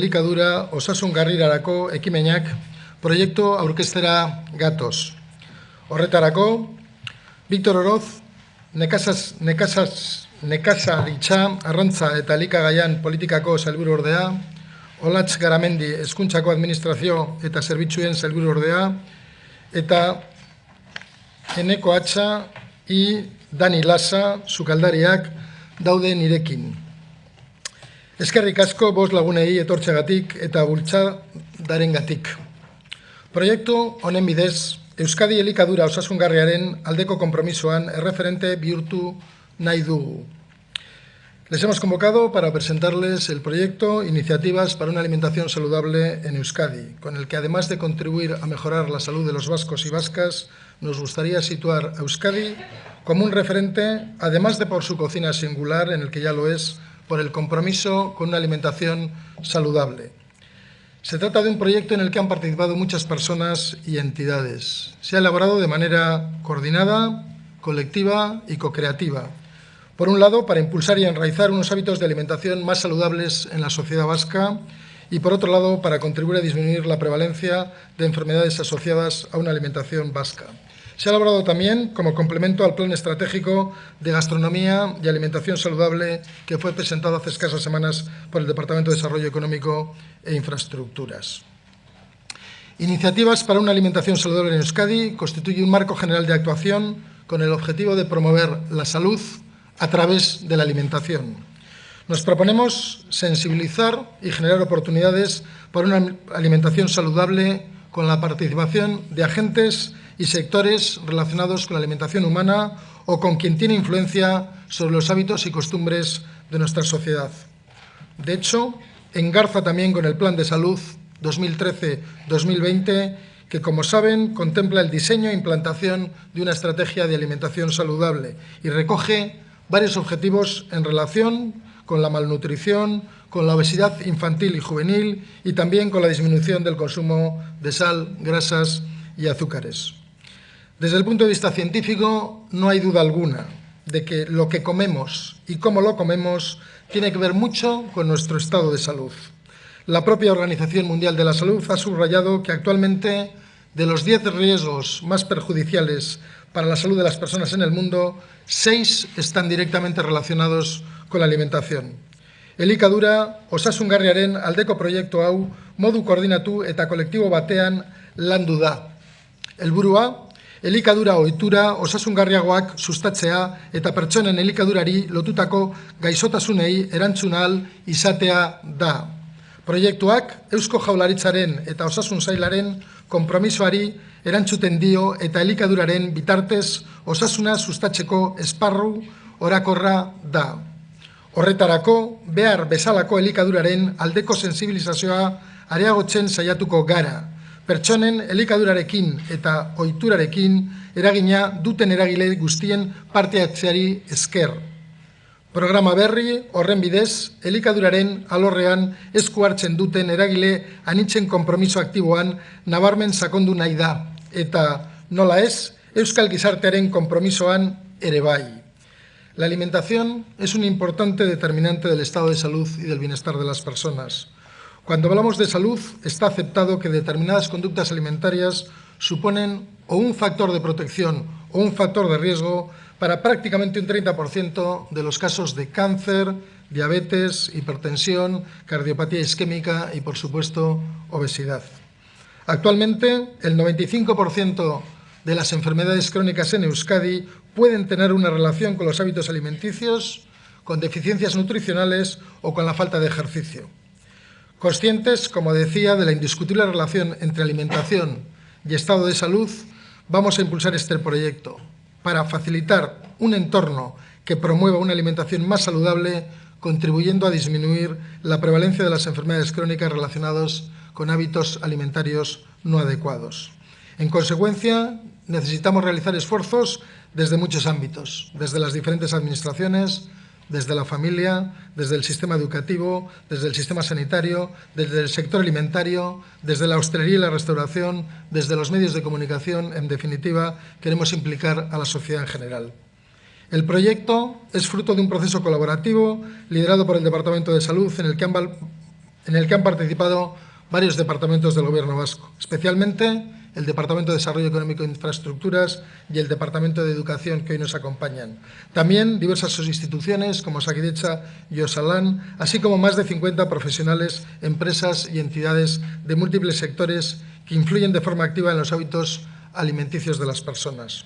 Elikadura osasungarrirarako ekimenak proiektu aurkeztera gatoz. Horretarako, Victor Oroz, nekazaritza, arrantza eta elikagaian politikako sailburuordea, Olatz Garamendi hezkuntzako administrazio eta zerbitzuen sailburuordea, eta Eneko Atxa i Dani Lasa sukaldariak daude nirekin. Eskerrik asko bost lagunei etortzeagatik eta bultzadarengatik. Proiektu honen bidez, Euskadi elikadura osasungarriaren aldeko konpromisoan erreferente bihurtu nahi dugu. Les hemos convocado para presentarles el proyecto Iniciativas para una alimentación saludable en Euskadi, con el que además de contribuir a mejorar la salud de los vascos y vascas, nos gustaría situar a Euskadi como un referente, además de por su cocina singular, en el que ya lo es, por el compromiso con una alimentación saludable. Se trata de un proyecto en el que han participado muchas personas y entidades. Se ha elaborado de manera coordinada, colectiva y co-creativa. Por un lado, para impulsar y enraizar unos hábitos de alimentación más saludables en la sociedad vasca y, por otro lado, para contribuir a disminuir la prevalencia de enfermedades asociadas a una alimentación vasca. Se ha elaborado también como complemento al Plan Estratégico de Gastronomía y Alimentación Saludable que fue presentado hace escasas semanas por el Departamento de Desarrollo Económico e Infraestructuras. Iniciativas para una alimentación saludable en Euskadi constituye un marco general de actuación con el objetivo de promover la salud a través de la alimentación. Nos proponemos sensibilizar y generar oportunidades para una alimentación saludable con la participación de agentes y sectores relacionados con la alimentación humana o con quien tiene influencia sobre los hábitos y costumbres de nuestra sociedad. De hecho, engarza también con el Plan de Salud 2013-2020, que, como saben, contempla el diseño e implantación de una estrategia de alimentación saludable y recoge varios objetivos en relación con la malnutrición, con la obesidad infantil y juvenil y también con la disminución del consumo de sal, grasas y azúcares. Desde el punto de vista científico, no hay duda alguna de que lo que comemos y cómo lo comemos tiene que ver mucho con nuestro estado de salud. La propia Organización Mundial de la Salud ha subrayado que actualmente de los 10 riesgos más perjudiciales para la salud de las personas en el mundo, 6 están directamente relacionados con la alimentación. Elikadura osasungarriaren aldeko proiektu hau modu koordinatu eta kolektibo batean landu da. Helburua, elikadura ohitura osasungarriagoak sustatzea eta pertsonen elikadurari lotutako gaixotasunei erantzun ahal izatea da. Proiektuak Eusko Jaurlaritzaren eta Osasun Sailaren konpromisoari erantzuten dio eta elikaduraren bitartez osasuna sustatzeko esparru orakorra da. Horretarako, behar bezalako elikaduraren aldeko sensibilizazioa areagotzen saiatuko gara. Pertsonen elikadurarekin eta ohiturarekin eragina duten eragile guztien parte hartzeari esker. Programa berri horren bidez, elikaduraren alorrean esku hartzen duten eragile anitzen konpromiso aktiboan nabarmen sakondu nahi da, eta nola ez, euskal gizartearen konpromisoan ere bai. La alimentación es un importante determinante del estado de salud y del bienestar de las personas. Cuando hablamos de salud, está aceptado que determinadas conductas alimentarias suponen o un factor de protección o un factor de riesgo para prácticamente un 30% de los casos de cáncer, diabetes, hipertensión, cardiopatía isquémica y, por supuesto, obesidad. Actualmente, el 95% de las enfermedades crónicas en Euskadi pueden tener una relación con los hábitos alimenticios, con deficiencias nutricionales o con la falta de ejercicio. Conscientes, como decía, de la indiscutible relación entre alimentación y estado de salud, vamos a impulsar este proyecto para facilitar un entorno que promueva una alimentación más saludable, contribuyendo a disminuir la prevalencia de las enfermedades crónicas relacionadas con hábitos alimentarios no adecuados. En consecuencia, necesitamos realizar esfuerzos desde muchos ámbitos, desde las diferentes administraciones, desde la familia, desde el sistema educativo, desde el sistema sanitario, desde el sector alimentario, desde la hostelería y la restauración, desde los medios de comunicación. En definitiva, queremos implicar a la sociedad en general. El proyecto es fruto de un proceso colaborativo liderado por el Departamento de Salud, en en el que han participado varios departamentos del Gobierno vasco, especialmente el Departamento de Desarrollo Económico e Infraestructuras y el Departamento de Educación, que hoy nos acompañan. También diversas instituciones como Osakidetza y Osalan, así como más de 50 profesionales, empresas y entidades de múltiples sectores que influyen de forma activa en los hábitos alimenticios de las personas.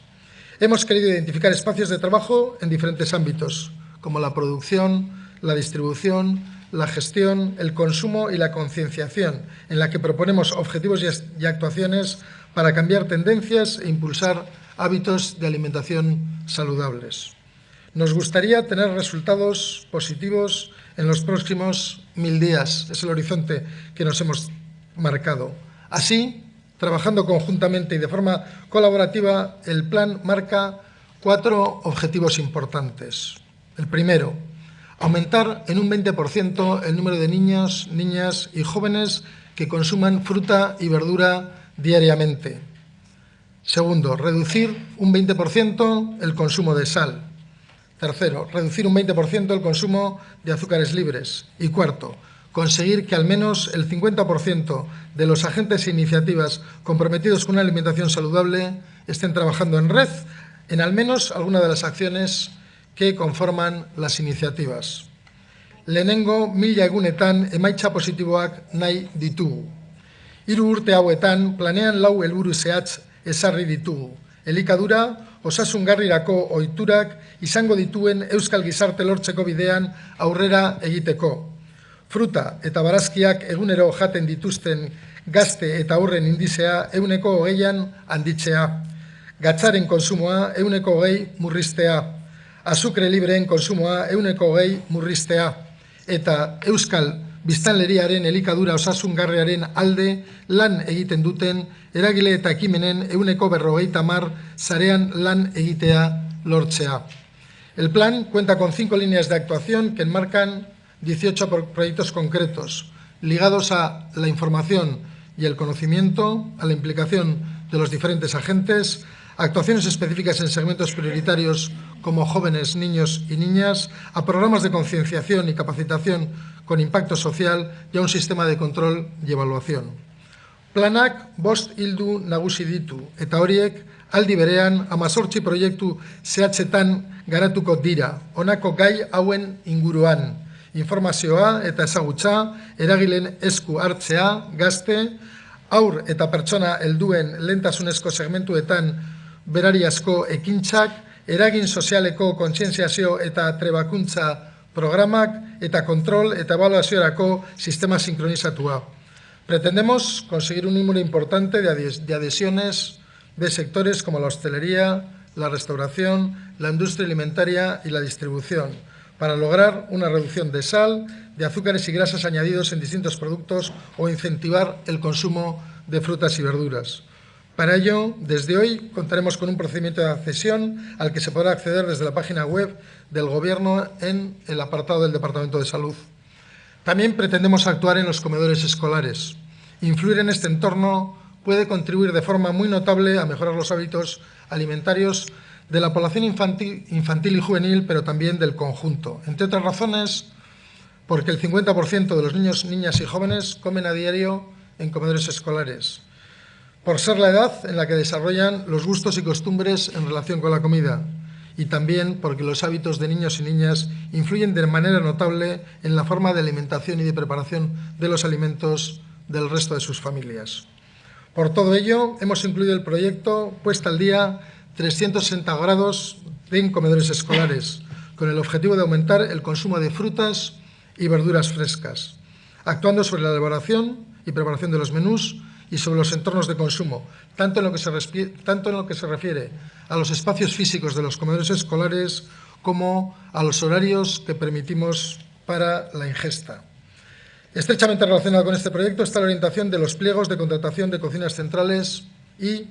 Hemos querido identificar espacios de trabajo en diferentes ámbitos, como la producción, la distribución, la gestión, el consumo y la concienciación, en la que proponemos objetivos y actuaciones para cambiar tendencias e impulsar hábitos de alimentación saludables. Nos gustaría tener resultados positivos en los próximos 1000 días, es el horizonte que nos hemos marcado. Así, trabajando conjuntamente y de forma colaborativa, el plan marca 4 objetivos importantes. El primero, aumentar en un 20% el número de niños, niñas y jóvenes que consuman fruta y verdura diariamente. Segundo, reducir un 20% el consumo de sal. Tercero, reducir un 20% el consumo de azúcares libres. Y cuarto, conseguir que al menos el 50% de los agentes e iniciativas comprometidos con una alimentación saludable estén trabajando en red en al menos alguna de las acciones que conforman las iniciativas. Lehenengo, 1000 egunetan emaitza positiboak nahi ditugu. 3 urte hauetan planean 4 helburu zehatz ezarri ditugu. Elikadura, osasungarrirako ohiturak izango dituen euskal gizarte lortzeko bidean aurrera egiteko. Fruta eta barazkiak egunero jaten dituzten gazte eta haurren indizea 20% handitzea. Gatzaren konsumoa 20% murriztea. Azukre libreen konsumoa 20% murriztea. Eta euskal biztanleriaren elikadura osasungarriaren alde lan egiten duten eragile eta ekimenen 50% sarean lan egitea lortzea. El plan cuenta con 5 líneas de actuación que enmarcan 18 proyectos concretos ligados a la información y el conocimiento, a la implicación de los diferentes agentes, actuaciones específicas en segmentos prioritarios como jóvenes, niños y niñas, a programas de concienciación y capacitación con impacto social y a un sistema de control y evaluación. Planak 5 ildo nagusi ditu eta horiek aldi berean 18 proiektu zehatzetan garatuko dira, honako gai hauen inguruan. Informazioa eta ezagutza, eragileen esku hartzea, gazte, haur eta pertsona helduen lehentasunezko segmentuetan berariazko ekintzak, eragin sozialeko kontzientziazio eta trebakuntza programak eta kontrol eta ebaluaziorako sistema sincronizatua. Pretendemos conseguir un número importante de adhesiones de sectores como la hostelería, la restauración, la industria alimentaria y la distribución, para lograr una reducción de sal, de azúcares y grasas añadidos en distintos productos o incentivar el consumo de frutas y verduras. Para ello, desde hoy contaremos con un procedimiento de accesión al que se podrá acceder desde la página web del Gobierno en el apartado del Departamento de Salud. También pretendemos actuar en los comedores escolares. Influir en este entorno puede contribuir de forma muy notable a mejorar los hábitos alimentarios de la población infantil y juvenil, pero también del conjunto. Entre otras razones, porque el 50% de los niños, niñas y jóvenes comen a diario en comedores escolares, por ser la edad en la que desarrollan los gustos y costumbres en relación con la comida, y también porque los hábitos de niños y niñas influyen de manera notable en la forma de alimentación y de preparación de los alimentos del resto de sus familias. Por todo ello, hemos incluido el proyecto Puesta al Día 360 grados en comedores escolares, con el objetivo de aumentar el consumo de frutas y verduras frescas, actuando sobre la elaboración y preparación de los menús y sobre los entornos de consumo, tanto en lo que se refiere a los espacios físicos de los comedores escolares como a los horarios que permitimos para la ingesta. Estrechamente relacionado con este proyecto está la orientación de los pliegos de contratación de cocinas centrales y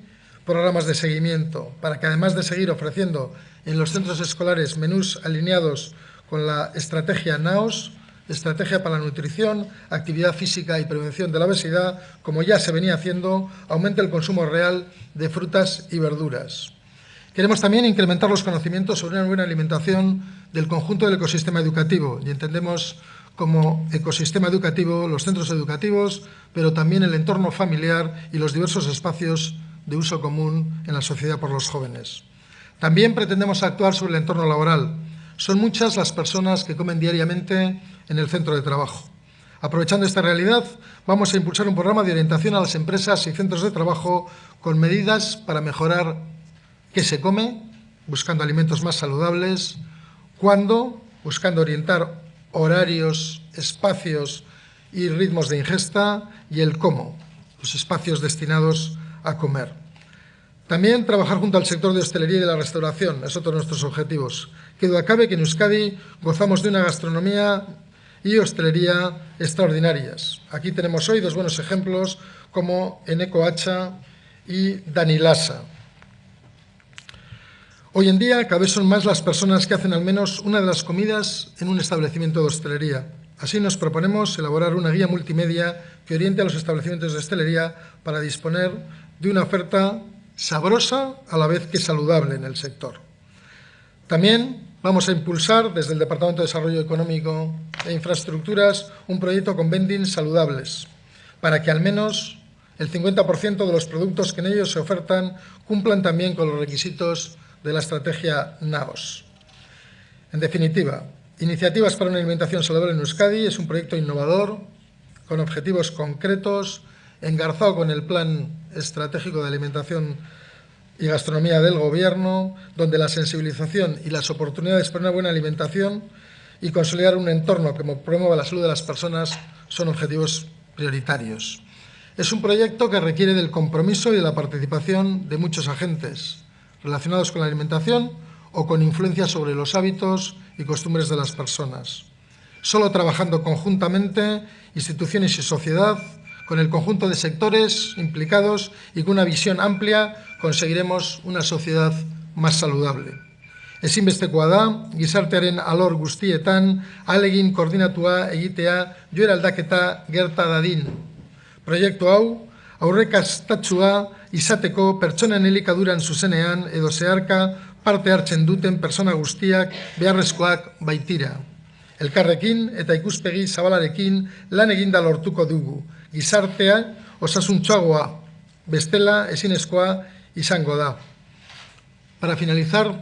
programas de seguimiento, para que además de seguir ofreciendo en los centros escolares menús alineados con la estrategia NAOS, Estrategia para la Nutrición, Actividad Física y Prevención de la Obesidad, como ya se venía haciendo, aumente el consumo real de frutas y verduras. Queremos también incrementar los conocimientos sobre una buena alimentación del conjunto del ecosistema educativo y entendemos como ecosistema educativo, los centros educativos, pero también el entorno familiar y los diversos espacios de uso común en la sociedad por los jóvenes. También pretendemos actuar sobre el entorno laboral. Son muchas las personas que comen diariamente en el centro de trabajo. Aprovechando esta realidad, vamos a impulsar un programa de orientación a las empresas y centros de trabajo con medidas para mejorar qué se come, buscando alimentos más saludables, cuándo, buscando orientar horarios, espacios y ritmos de ingesta, y el cómo, los espacios destinados a comer. También trabajar junto al sector de hostelería y de la restauración, es otro de nuestros objetivos. Que duda cabe que en Euskadi gozamos de una gastronomía y hostelería extraordinarias. Aquí tenemos hoy dos buenos ejemplos como Eneko Hacha y Danilasa. Hoy en día cada vez son más las personas que hacen al menos una de las comidas en un establecimiento de hostelería. Así nos proponemos elaborar una guía multimedia que oriente a los establecimientos de hostelería para disponer de una oferta sabrosa a la vez que saludable en el sector. También vamos a impulsar desde el Departamento de Desarrollo Económico e Infraestructuras un proyecto con vending saludables para que al menos el 50% de los productos que en ellos se ofertan cumplan también con los requisitos de la estrategia NAOS. En definitiva, Iniciativas para una alimentación saludable en Euskadi es un proyecto innovador, con objetivos concretos, engarzado con el Plan Estratégico de Alimentación y Gastronomía del Gobierno, donde la sensibilización y las oportunidades para una buena alimentación y consolidar un entorno que promueva la salud de las personas son objetivos prioritarios. Es un proyecto que requiere del compromiso y de la participación de muchos agentes relacionados con la alimentación o con influencia sobre los hábitos y costumbres de las personas. Solo trabajando conjuntamente, instituciones y sociedad, con el conjunto de sectores implicados y con una visión amplia, conseguiremos una sociedad más saludable. Ezinbestekoa da, gizartearen alor guztietan, ahalegin koordinatua egitea joera aldaketa gerta dadin. Proiektu hau, aurrekastatsua izateko pertsonen elikaduran zuzenean edo zeharka parte hartzen duten pertsona guztiak beharrezkoak baitira. Elkarrekin eta ikuspegi zabalarekin lan eginda lortuko dugu. Gizartea osasuntsuagoa, bestela ezinezkoa izango da. Para finalizar,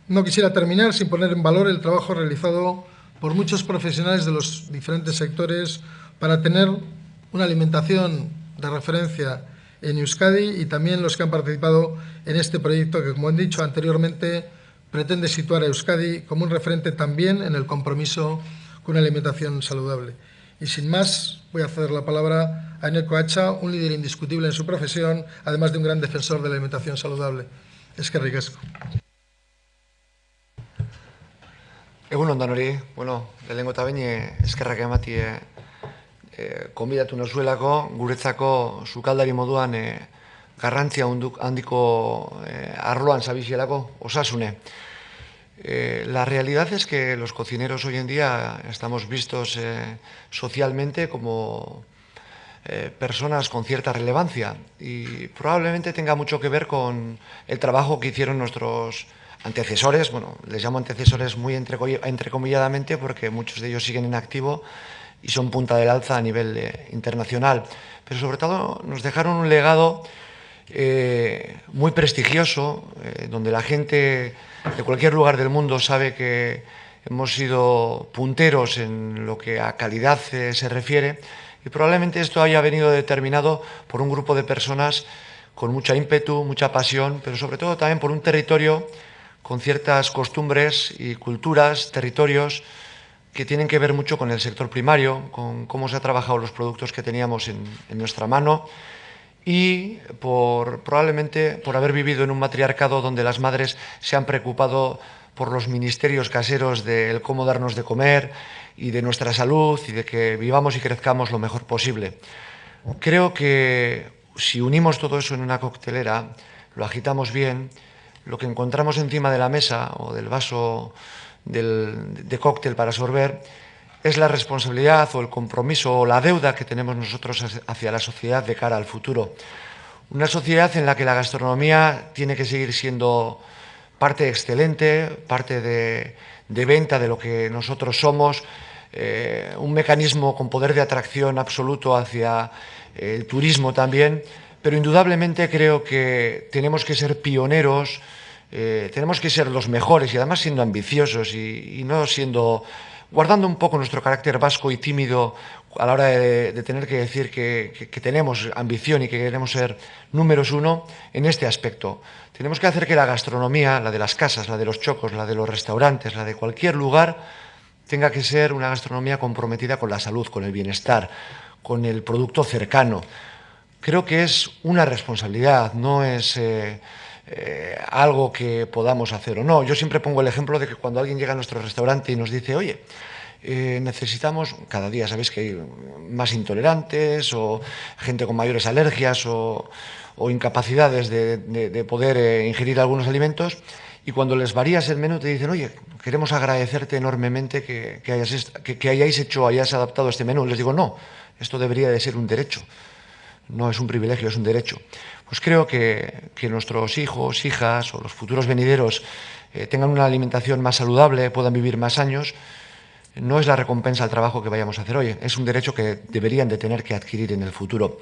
no quisiera terminar sin poner en valor el trabajo realizado por muchos profesionales de los diferentes sectores para tener una alimentación de referencia en Euskadi y también los que han participado en este proyecto que, como he dicho anteriormente, pretende situar a Euskadi como un referente también en el compromiso con una alimentación saludable. Y sin más, voy a ceder la palabra a Eneko Hacha, un líder indiscutible en su profesión, además de un gran defensor de la alimentación saludable. Eskerrik asko. Egun on danori, lehenengo eta behin eskerrak emati konbidatu nozuelako, guretzako sukaldari moduan garrantzia handiko arloan zabizielako osasune. La realidad es que los cocineros hoy en día estamos vistos socialmente como personas con cierta relevancia y probablemente tenga mucho que ver con el trabajo que hicieron nuestros antecesores. Bueno, les llamo antecesores muy entrecomilladamente porque muchos de ellos siguen en activo y son punta del alza a nivel internacional. Pero sobre todo nos dejaron un legado muy prestigioso, donde la gente de cualquier lugar del mundo sabe que hemos sido punteros en lo que a calidad se refiere, y probablemente esto haya venido determinado por un grupo de personas con mucha ímpetu, mucha pasión, pero sobre todo también por un territorio con ciertas costumbres y culturas, territorios que tienen que ver mucho con el sector primario, con cómo se han trabajado los productos que teníamos en nuestra mano, y probablemente por haber vivido en un matriarcado donde las madres se han preocupado por los ministerios caseros del cómo darnos de comer y de nuestra salud y de que vivamos y crezcamos lo mejor posible. Creo que si unimos todo eso en una coctelera, lo agitamos bien, lo que encontramos encima de la mesa o del vaso de cóctel para sorber es la responsabilidad o el compromiso o la deuda que tenemos nosotros hacia la sociedad de cara al futuro. Una sociedad en la que la gastronomía tiene que seguir siendo parte excelente, parte de venta de lo que nosotros somos, un mecanismo con poder de atracción absoluto hacia el turismo también, pero indudablemente creo que tenemos que ser pioneros, tenemos que ser los mejores y además siendo ambiciosos y no siendo, guardando un poco nuestro carácter vasco y tímido a la hora de tener que decir que tenemos ambición y que queremos ser números uno en este aspecto. Tenemos que hacer que la gastronomía, la de las casas, la de los chocos, la de los restaurantes, la de cualquier lugar, tenga que ser una gastronomía comprometida con la salud, con el bienestar, con el producto cercano. Creo que es una responsabilidad, no es algo que podamos hacer o no. Yo siempre pongo el ejemplo de que cuando alguien llega a nuestro restaurante y nos dice, oye, necesitamos, cada día sabéis que hay más intolerantes o gente con mayores alergias o incapacidades de poder ingerir algunos alimentos, y cuando les varías el menú te dicen, oye, queremos agradecerte enormemente que hayáis hecho, hayáis adaptado este menú. Les digo, no, esto debería de ser un derecho. No es un privilegio, es un derecho. Pues creo que nuestros hijos, hijas o los futuros venideros tengan una alimentación más saludable, puedan vivir más años. No es la recompensa al trabajo que vayamos a hacer hoy, es un derecho que deberían de tener que adquirir en el futuro.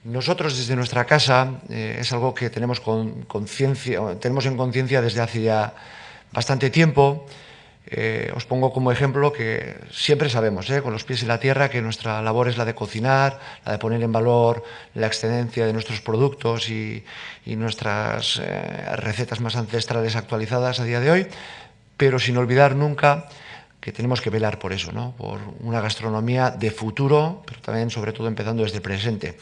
Nosotros desde nuestra casa es algo que tenemos en conciencia desde hace ya bastante tiempo. Os pongo como ejemplo que siempre sabemos, con los pies en la tierra, que nuestra labor es la de cocinar, la de poner en valor la excelencia de nuestros productos y nuestras recetas más ancestrales actualizadas a día de hoy, pero sin olvidar nunca que tenemos que velar por eso, ¿no? Por una gastronomía de futuro, pero también, sobre todo, empezando desde el presente.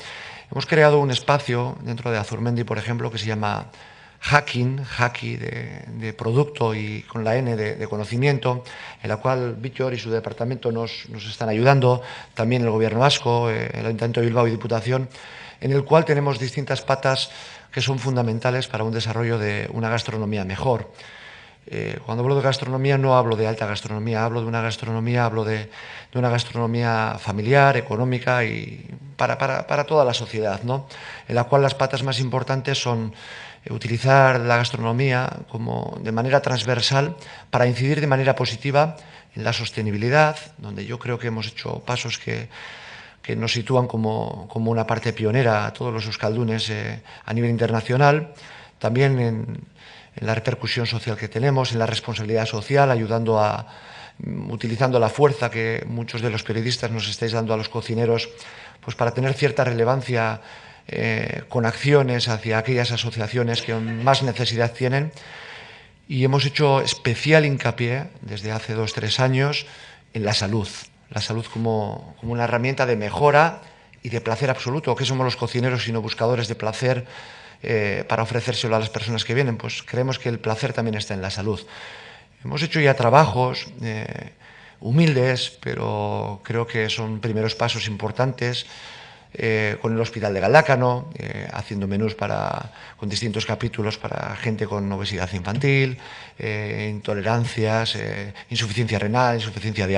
Hemos creado un espacio dentro de Azurmendi, por ejemplo, que se llama Hacking de producto y con la N de conocimiento, en la cual Víctor y su departamento nos están ayudando, también el Gobierno vasco, el Ayuntamiento de Bilbao y Diputación, en el cual tenemos distintas patas que son fundamentales para un desarrollo de una gastronomía mejor. Cuando hablo de gastronomía no hablo de alta gastronomía, hablo de una gastronomía familiar, económica y para toda la sociedad, ¿no? En la cual las patas más importantes son utilizar la gastronomía de manera transversal para incidir de manera positiva en la sostenibilidad, donde yo creo que hemos hecho pasos que nos sitúan como una parte pionera a todos los euskaldunes a nivel internacional, también en la repercusión social que tenemos, en la responsabilidad social, utilizando la fuerza que muchos de los periodistas nos estáis dando a los cocineros, pues para tener cierta relevancia con acciones hacia aquellas asociaciones que más necesidad tienen. Y hemos hecho especial hincapié desde hace 2 o 3 años en la salud como una herramienta de mejora y de placer absoluto. ¿Qué somos los cocineros sino buscadores de placer para ofrecérselo a las personas que vienen? Pues creemos que el placer también está en la salud. Hemos hecho ya trabajos humildes, pero creo que son primeros pasos importantes, con el Hospital de Galdácano, haciendo menús con distintos capítulos para gente con obesidad infantil, intolerancias, insuficiencia renal, insuficiencia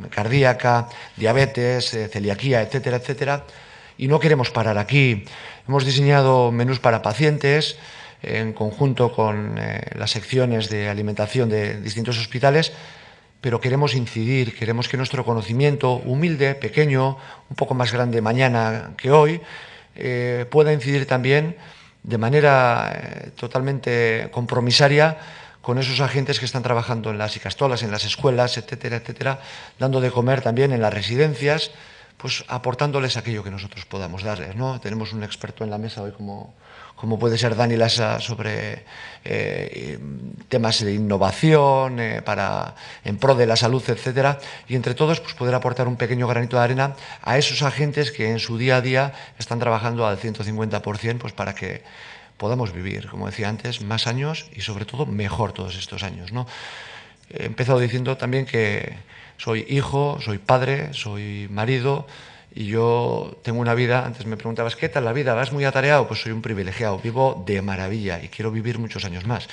cardíaca, diabetes, celiaquía, etcétera, etcétera. Y no queremos parar aquí. Hemos diseñado menús para pacientes en conjunto con las secciones de alimentación de distintos hospitales, pero queremos incidir, queremos que nuestro conocimiento humilde, pequeño, un poco más grande mañana que hoy, pueda incidir también de manera totalmente compromisaria con esos agentes que están trabajando en las icastolas, en las escuelas, etcétera, etcétera, dando de comer también en las residencias, pues aportándoles aquello que nosotros podamos darles, ¿no? Tenemos un experto en la mesa hoy como puede ser Dani Lasa sobre temas de innovación en pro de la salud, etcétera, y entre todos pues poder aportar un pequeño granito de arena a esos agentes que en su día a día están trabajando al 150%, pues para que podamos vivir, como decía antes, más años y sobre todo mejor todos estos años, ¿no? He empezado diciendo también que soy hijo, soy padre, soy marido y yo tengo una vida. Antes me preguntabas, ¿qué tal la vida? ¿Vas muy atareado? Pues soy un privilegiado, vivo de maravilla y quiero vivir muchos años más.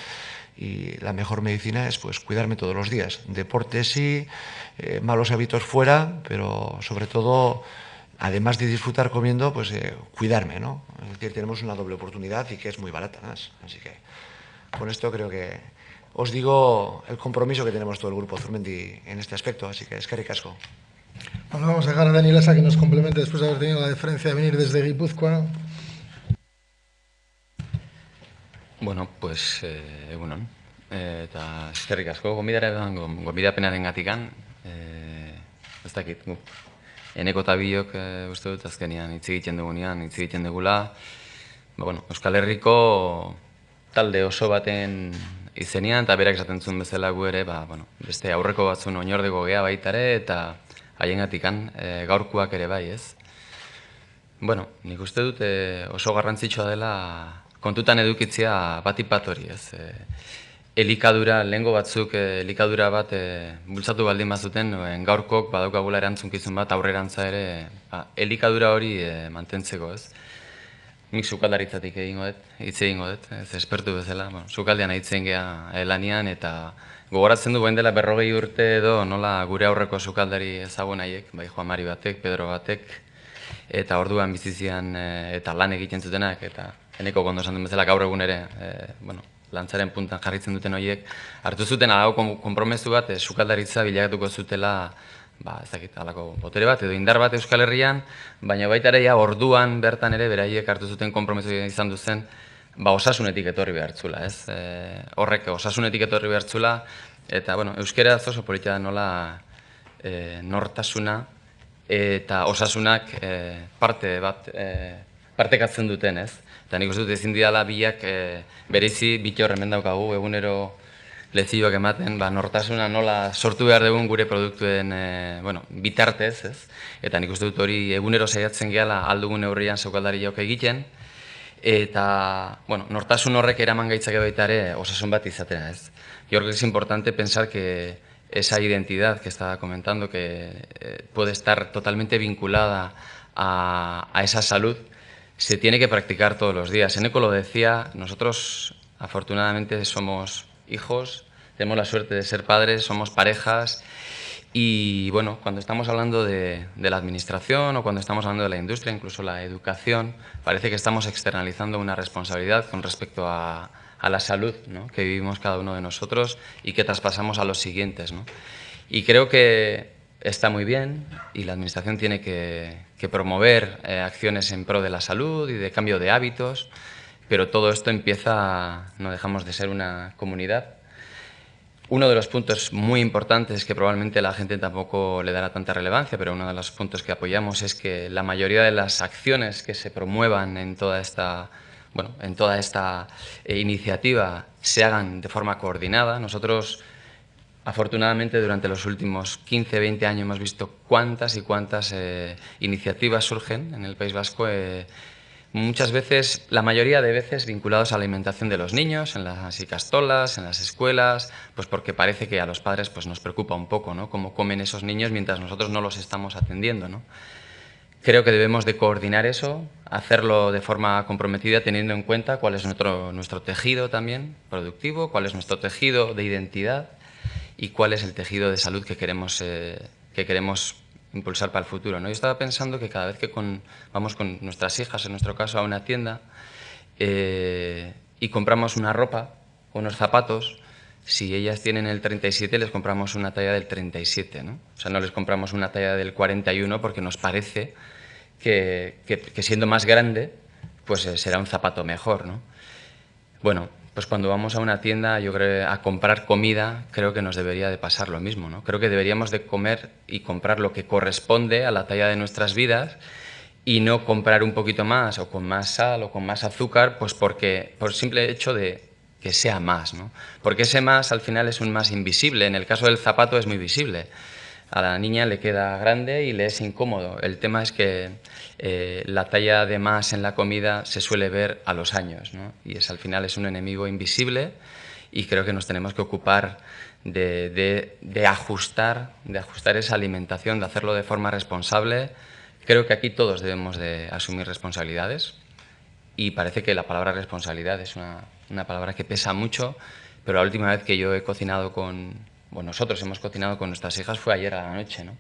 Y la mejor medicina es pues cuidarme todos los días. Deporte sí, malos hábitos fuera, pero sobre todo, además de disfrutar comiendo, pues cuidarme, ¿no? Es decir, tenemos una doble oportunidad y que es muy barata, ¿no? Así que con esto creo que os digo el compromiso que tenemos todo el Grupo Zurmendi en este aspecto, así que eskerrik asko. Bueno, vamos a dejar a Dani Lasa que nos complemente después de haber tenido la deferencia de venir desde Guipúzcoa. Bueno, pues, egunon. Eta eskerrik asko gonbidapenaren gatikan. Ez dakit, eneko eta biok uste dut azkenean hitz egiten dugunean, hitz egiten dugula. Euskal Herriko talde oso baten izenean, eta berak esaten zuen bezala gu ere, beste aurreko batzun oinordeko gea baitare, eta haien gatikan gaurkoak ere bai, ez? Nik uste dut oso garrantzitsua dela kontutan edukitzea batipat hori, ez? Elikadura, lehengo batzuk elikadura bat bultzatu baldin bazuten, gaurkok badaukagula erantzunkizun bat aurrerantza ere elikadura hori mantentzeko, ez? Nik sukaldaritzatik hitz egingo dut, ez espertu bezala, sukaldean hitzen gea lanian, eta gogoratzen du dela 40 urte edo nola gure aurreko sukaldari ezagun haiek, bai Juan Mari batek, Pedro batek, eta orduan bizizian eta lan egiten zutenak, eta eneko gondo esan duen bezala gaur egun ere, lantzaren puntan jarritzen duten horiek, hartu zuten alago konpromezu bat, sukaldaritza bilakatuko zutela, ez dakit, alako botere bat edo indar bat Euskal Herrian, baina baita ere orduan bertan ere beraiek hartu zuten konpromezu izan duzen, osasunetik etorri behartzula, ez? Horrek osasunetik etorri behartzula, eta, euskera oso polita nola nortasuna eta osasunak partekatzen duten, ez? Eta nik uste dut ezin didala biak bereizi bitor hemen daukagu egunero lezioak ematen, nortasuna nola sortu behar dugun gure produktuen bitartez, ez? Eta nik uste dut hori egunero saiatzen gehala aldugun neurrian sukaldari jauka egiten, eta, nortasun horrek eraman gaitzake baita ere osasun bat izatera, ez? Yo creo que es importante pensar que esa identidad que estaba comentando, que puede estar totalmente vinculada a esa salud, se tiene que practicar todos los días. Eneko lo decía, nosotros afortunadamente somos hijos, tenemos la suerte de ser padres, somos parejas y cuando estamos hablando de la administración o cuando estamos hablando de la industria, incluso la educación, parece que estamos externalizando una responsabilidad con respecto a la salud, ¿no?, que vivimos cada uno de nosotros y que traspasamos a los siguientes, ¿no? Y creo que está muy bien y la administración tiene que promover acciones en pro de la salud y de cambio de hábitos, pero todo esto empieza, no dejamos de ser una comunidad. Uno de los puntos muy importantes que probablemente la gente tampoco le dará tanta relevancia, pero uno de los puntos que apoyamos es que la mayoría de las acciones que se promuevan en toda esta iniciativa se hagan de forma coordinada. Nosotros, afortunadamente, durante los últimos 15, 20 años hemos visto cuántas y cuántas iniciativas surgen en el País Vasco, muchas veces, la mayoría de veces, vinculados a la alimentación de los niños, en las ikastolas, en las escuelas, pues porque parece que a los padres pues nos preocupa un poco, ¿no?, cómo comen esos niños mientras nosotros no los estamos atendiendo, ¿no? Creo que debemos de coordinar eso, hacerlo de forma comprometida, teniendo en cuenta cuál es nuestro tejido también productivo, cuál es nuestro tejido de identidad y cuál es el tejido de salud que queremos impulsar para el futuro, ¿no? Yo estaba pensando que cada vez que vamos con nuestras hijas, en nuestro caso, a una tienda y compramos una ropa o unos zapatos, si ellas tienen el 37, les compramos una talla del 37, ¿no? O sea, no les compramos una talla del 41 porque nos parece que siendo más grande, pues será un zapato mejor, ¿no? Pues cuando vamos a una tienda, yo creo, a comprar comida, creo que nos debería de pasar lo mismo, ¿no? Creo que deberíamos de comer y comprar lo que corresponde a la talla de nuestras vidas y no comprar un poquito más o con más sal o con más azúcar, pues por simple hecho de que sea más, ¿no? Porque ese más al final es un más invisible. En el caso del zapato es muy visible. A la niña le queda grande y le es incómodo. El tema es que la talla de más en la comida se suele ver a los años, ¿no? Y al final es un enemigo invisible y creo que nos tenemos que ocupar de ajustar esa alimentación, de hacerlo de forma responsable. Creo que aquí todos debemos de asumir responsabilidades y parece que la palabra responsabilidad es una palabra que pesa mucho, pero la última vez que yo he cocinado nosotros hemos cocinado con nuestras hijas fue ayer a la noche, ¿no?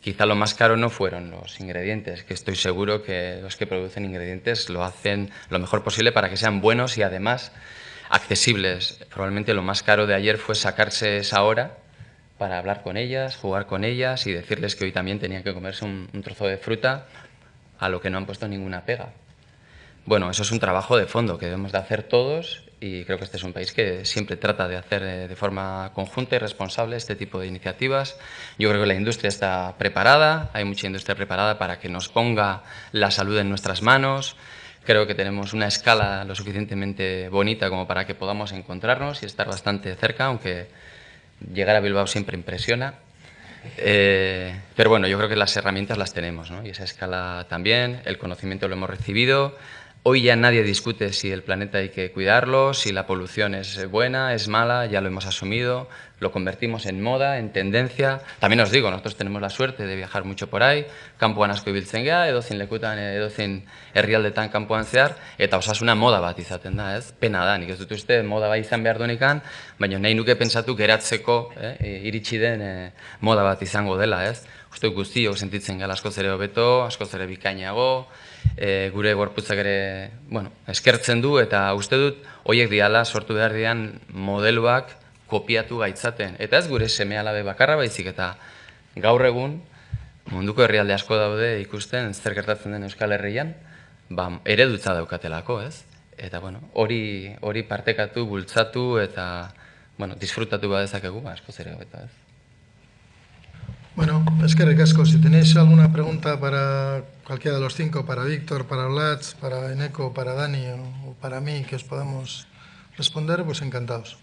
Quizá lo más caro no fueron los ingredientes, que estoy seguro que los que producen ingredientes lo hacen lo mejor posible para que sean buenos y además accesibles. Probablemente lo más caro de ayer fue sacarse esa hora para hablar con ellas, jugar con ellas y decirles que hoy también tenían que comerse un trozo de fruta, a lo que no han puesto ninguna pega. Bueno, eso es un trabajo de fondo que debemos de hacer todos y creo que este es un país que siempre trata de hacer de forma conjunta y responsable este tipo de iniciativas. Yo creo que la industria está preparada, hay mucha industria preparada para que nos ponga la salud en nuestras manos. Creo que tenemos una escala lo suficientemente bonita como para que podamos encontrarnos y estar bastante cerca, aunque llegar a Bilbao siempre impresiona. Pero bueno, yo creo que las herramientas las tenemos, ¿no? Y esa escala también, el conocimiento lo hemos recibido. Hoy ya nadie discute si el planeta hay que cuidarlo, si la polución es buena, es mala, ya lo hemos asumido, lo convertimos en moda, en tendencia. También os digo, nosotros tenemos la suerte de viajar mucho por ahí, kanpoan asko ibiltzen gea, edozein lekutan, edozein herrialdetan kanpoan zehar, eta osasuna moda bat izaten da, ez? Pena da, nik ez dut uste moda bai izan behar duenikan, baina nahi nuke pentsatu geratzeko iritsi den moda bat izango dela, ez? Uste guztiok sentitzen gara askoz ere hobeto, askoz ere bikainago, gure gorputzak ere, bueno, eskertzen du eta uste dut horiek diala sortu behar dian modeloak kopiatu gaitzaten. Eta ez gure seme-alabe bakarra baizik eta gaur egun munduko herrialde asko daude ikusten zer gertatzen den Euskal Herrian, eredutza daukatelako, ez? Eta bueno, hori partekatu, bultzatu eta bueno, disfrutatu badezakegu askoz ere hobeto, ez? Bueno, eskerrik asko. Si tenéis alguna pregunta para cualquiera de los cinco, para Víctor, para Blatz, para Eneko, para Dani o para mí, que os podamos responder, pues encantados.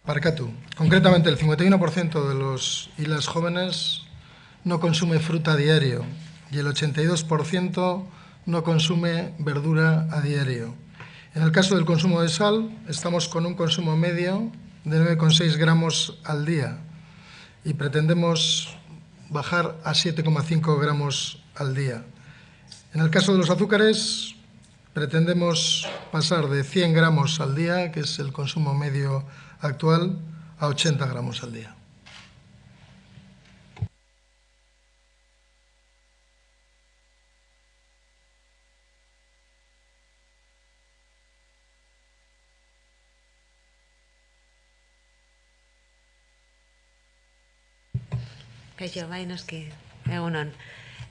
Barkatu. Concretamente, el 51% de los y las jóvenes no consume fruta a diario y el 82% no consume verdura a diario. En el caso del consumo de sal, estamos con un consumo medio de 9,6 gramos al día y pretendemos bajar a 7,5 gramos al día. En el caso de los azúcares, pretendemos pasar de 100 gramos al día, que es el consumo medio actual, a 80 gramos al día. Kaixo, bai, noski, egunon.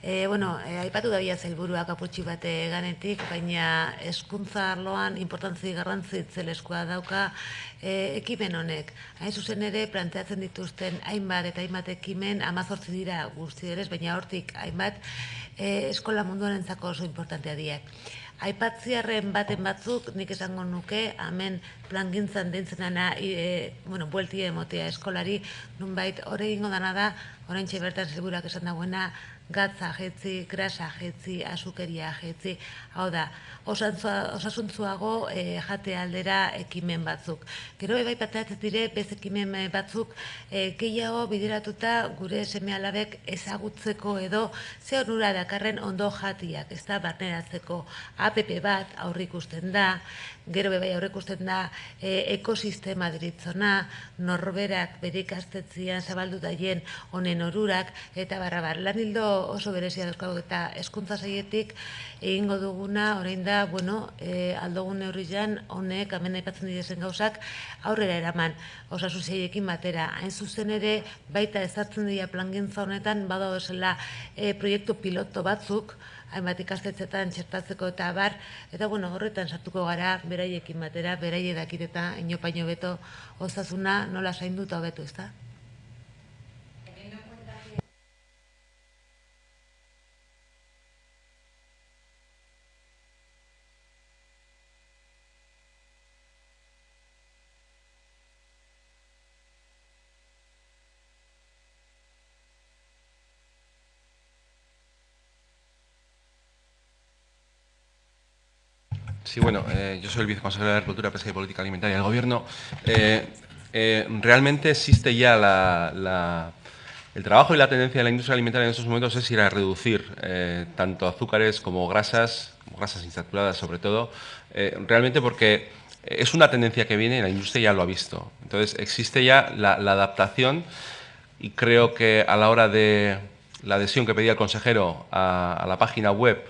Aipatu dabia zailburuak apurtxi bate ganetik, baina hezkuntza arloan importantzi garrantzitzelezkoa dauka ekimen honek. Hain zuzen ere, planteatzen dituzten hainbat eta hainbat ekimen 18 dira guzti derez, baina hortik hainbat eskola munduan entzako oso importantea diak. Aipatziarren baten batzuk, nik esango nuke, hemen plangintzan dentzenana, bueltie emotea eskolari, nunbait hori egingo dana da, oraintxe bertan zelburak esan dagoena, gatza jetzi, grasa jetzi, azukeria jetzi, hau da, osasuntzuago jate aldera ekimen batzuk. Gero bai pateatzen dire, bez ekimen batzuk gehiago bideratuta gure seme-alabek ezagutzeko edo ze onura dakarren ondo jatiak, ez da, barneratzeko APP bat aurrikusten da, gero bai aurrikusten da ekosistema deritzona, norberak bere ikastetzian zabaldu daien honen orurak, eta barrabar. Lan hildo oso berezia dauzkagu eta hezkuntza sailetik egingo duguna, orain da, aldogun neurrian honek, hemen aipatzen direzen gauzak, aurrera eraman, osasun sailekin batera. Hain zuzen ere, baita ezartzen dira plangintza honetan, badago esela proiektu piloto batzuk, hainbat ikastetzetan txertatzeko eta abar, eta horretan sartuko gara beraiekin batera, beraie dakiteta inopaino beto osasuna nola zainduta hobetu, ez da? Sí, bueno, yo soy el viceconsejero de Agricultura, Pesca y Política Alimentaria del Gobierno. Realmente existe ya El trabajo y la tendencia de la industria alimentaria en estos momentos es ir a reducir tanto azúcares como grasas insaturadas sobre todo, realmente porque es una tendencia que viene y la industria ya lo ha visto. Entonces existe ya la adaptación y creo que a la hora de la adhesión que pedía el consejero a la página web,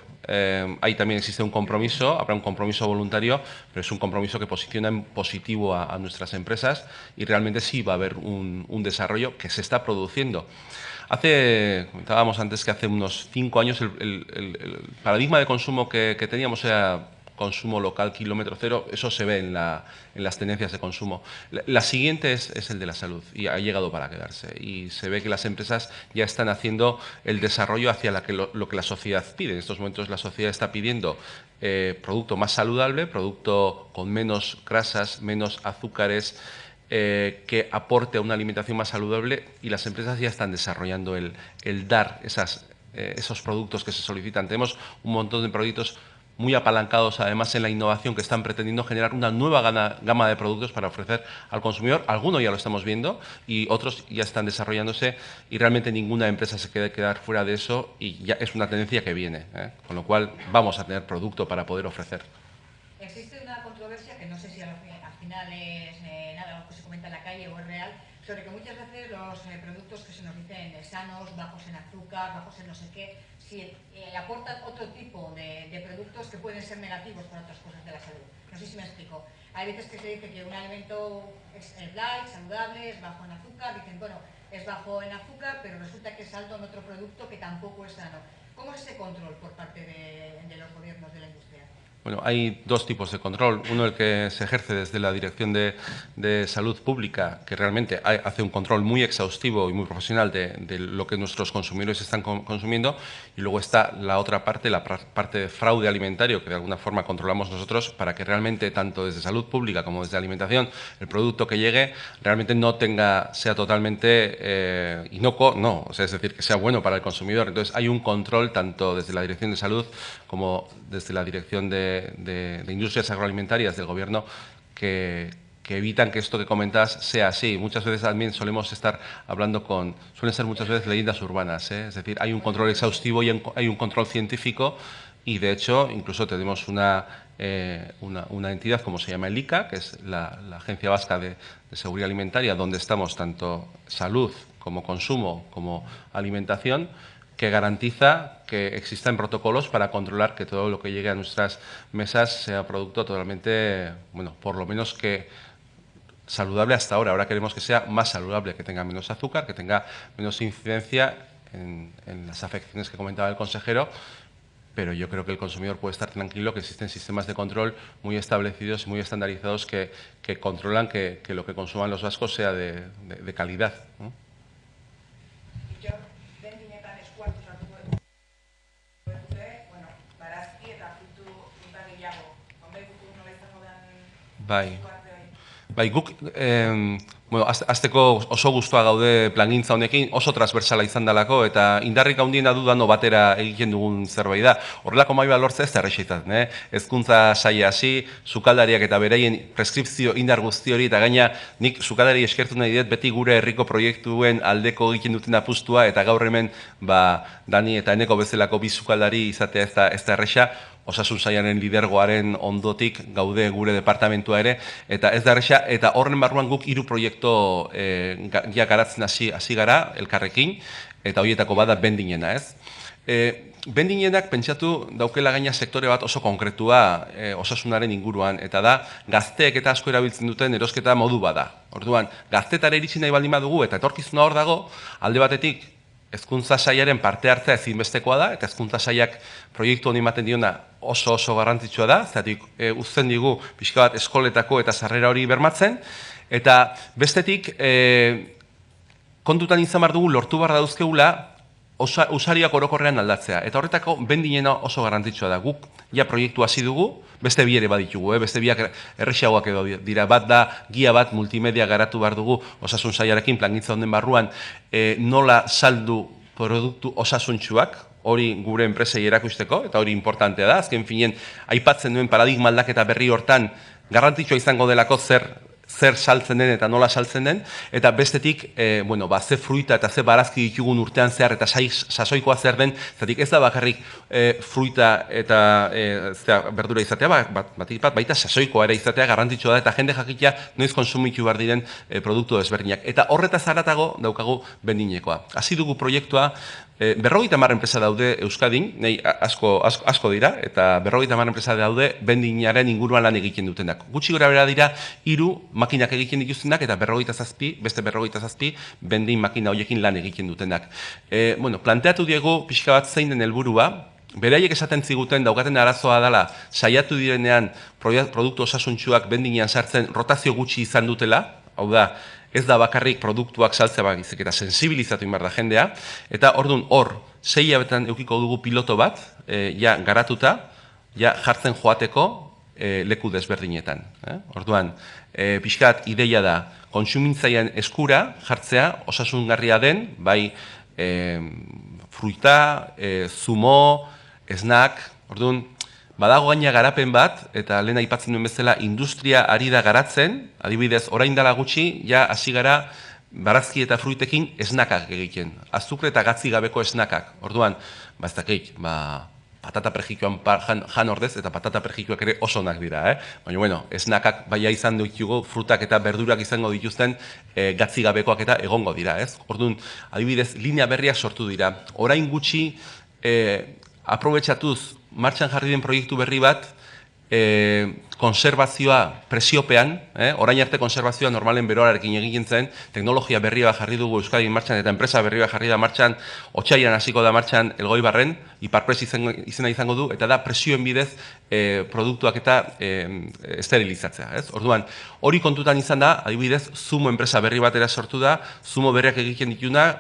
ahí también existe un compromiso, habrá un compromiso voluntario, pero es un compromiso que posiciona en positivo a nuestras empresas y realmente sí va a haber un desarrollo que se está produciendo. Comentábamos antes que hace unos 5 años el paradigma de consumo que teníamos era consumo local, kilómetro cero, eso se ve en las tendencias de consumo. La siguiente es el de la salud y ha llegado para quedarse y se ve que las empresas ya están haciendo el desarrollo hacia lo que la sociedad pide. En estos momentos la sociedad está pidiendo producto más saludable, producto con menos grasas, menos azúcares, que aporte a una alimentación más saludable y las empresas ya están desarrollando el dar esos productos que se solicitan. Tenemos un montón de proyectos muy apalancados además en la innovación que están pretendiendo generar una nueva gama de productos para ofrecer al consumidor. Algunos ya lo estamos viendo y otros ya están desarrollándose y realmente ninguna empresa se quiere quedar fuera de eso y ya es una tendencia que viene, con lo cual vamos a tener producto para poder ofrecer. Existe una controversia que no sé si al final es nada lo que se comenta en la calle o es real, sobre que muchas veces los productos que se nos dicen sanos, bajos en azúcar, bajos en no sé qué, si aportan otro tipo de productos que pueden ser negativos para otras cosas de la salud. No sé si me explico. Hay veces que se dice que un alimento es light, saludable, es bajo en azúcar, dicen, bueno, es bajo en azúcar, pero resulta que es alto en otro producto que tampoco es sano. ¿Cómo es ese control por parte de los gobiernos de la industria? Bueno, hay dos tipos de control. Uno, el que se ejerce desde la Dirección de Salud Pública, que realmente hace un control muy exhaustivo y muy profesional de lo que nuestros consumidores están consumiendo. Y luego está la otra parte, la parte de fraude alimentario, que de alguna forma controlamos nosotros para que realmente, tanto desde Salud Pública como desde Alimentación, el producto que llegue realmente sea totalmente inocuo, o sea, es decir, que sea bueno para el consumidor. Entonces, hay un control tanto desde la Dirección de Salud como desde la Dirección de Industrias Agroalimentarias del Gobierno que evitan que esto que comentas sea así. Muchas veces también solemos estar hablando suelen ser muchas veces leyendas urbanas, es decir, hay un control exhaustivo y hay un control científico y de hecho incluso tenemos una entidad como se llama el ICA, que es la Agencia Vasca de Seguridad Alimentaria, donde estamos tanto salud como consumo como alimentación, que garantiza que existan protocolos para controlar que todo lo que llegue a nuestras mesas sea producto totalmente, bueno, por lo menos que saludable hasta ahora. Ahora queremos que sea más saludable, que tenga menos azúcar, que tenga menos incidencia en las afecciones que comentaba el consejero, pero yo creo que el consumidor puede estar tranquilo que existen sistemas de control muy establecidos y muy estandarizados que controlan que lo que consuman los vascos sea de calidad, ¿no? Bai, guk, bueno, azteko oso guztua gaude plangintza honekin, oso transversala izan dalako, eta indarrik handiena dudano batera egiten dugun zerbait da. Horrelako maila lortzea ez da errexetan, Hezkuntza saila hasi, sukaldariak eta beraien preskripzio indar guzti hori, eta gaina nik sukaldari eskertu nahi dut beti gure herriko proiektuen aldeko egiten duten apustua, eta gaur hemen, Dani eta Eneko bezalako bi sukaldari izatea ez da errexa, Osasun sailaren lidergoaren ondotik gaude gure departamentua ere, eta ez da erresa, eta horren barruan guk 3 proiektu garatzen hasi gara, elkarrekin, eta horietako bada bendinena, ez? Bendinenak pentsatu daukela gaina sektore bat oso konkretua osasunaren inguruan, eta da gazteek eta asko erabiltzen duten erosketa modu bada. Orduan, gaztetara iritsi nahi baldin badugu, eta etorkizuna hor dago, alde batetik, Hezkuntza sailaren parte hartzea ezinbestekoa da, eta hezkuntza sailak proiektu honi ematen diona oso garrantzitsua da, zeratik uzten digu pixka bat eskoletako eta sarrera hori bermatzen, eta bestetik kontutan izan behar dugu lortu behar dauzkegula usariak orokorrean aldatzea, eta horretako bendinena oso garrantzitsua da. Guk ja proiektu hasi dugu, beste bi ere baditugu, beste biak errexagoak edo dira, bat da gia bat multimedia garatu behar dugu osasun sailarekin plangintza honen barruan nola saldu produktu osasuntsuak, hori gure enpresei erakusteko, eta hori importantea da, azken finen aipatzen duen paradigma aldaketa berri hortan garrantzitsua izango delako zer saltzen den eta nola saltzen den, eta bestetik, ze fruita eta ze barazki ditugun urtean zehar eta sasoikoa zer den, zatik ez da bakarrik fruita eta berdura izatea, baita sasoikoa ere izatea garrantzitsua da, eta jende jakitea noiz konsumitu behar diren produktu desberdinak. Eta horretaz haratago daukagu bendinekoa. Hasi dugu proiektua, 50 enpresa daude Euskadin, nahi asko dira, eta 50 enpresa daude bendinaren inguruan lan egiten dutenak. Gutxi gora bera dira, 3 makinak egiten dituztenak, eta beste 57 bendin makina horiekin lan egiten dutenak. Planteatu diegu pixka bat zein den helburua, beraiek esaten ziguten daukaten arazoa dela, saiatu direnean produktu osasuntsuak bendinean sartzen rotazio gutxi izan dutela, hau da, ez da bakarrik produktuak saltzea bagizik eta sensibilizatu inbar da jendea, eta orduan hor, 6 hilabetean eukiko dugu piloto bat, garatuta, jartzen joateko leku desberdinetan. Orduan, pixkat ideia da, kontsumintzailean eskura jartzea osasungarria den, bai fruita, zumo, snack, orduan, badago gaina garapen bat, eta lehen aipatzen duen bezala, industria ari da garatzen, adibidez, orain dela gutxi, hasi gara barazki eta fruitekin snackak egiten. Azukre eta gatzi gabeko snackak. Orduan, ez dakit, patata prejikoan jan ordez, eta patata prejikoak ere oso onak dira. Baina, snackak baina izan ditugu, frutak eta berdurak izango dituzten gatzi gabekoak eta egongo dira. Orduan, adibidez, linea berriak sortu dira. Orain gutxi, aprobetxatuz, martxan jarri den proiektu berri bat, konserbazioa presiopean, orain arte konserbazioa normalen beroarekin egiten zen, teknologia berri bat jarri dugu Euskadin martxan, eta enpresa berri bat jarri da martxan, otsailean hasiko da martxan Elgoibarren, Iparpres izena izango du, eta da presioen bidez produktuak eta esterilizatzea. Orduan, hori kontutan izan da, adibidez, Zumo enpresa berri batera sortu da, Zumo berriak egiten dituna,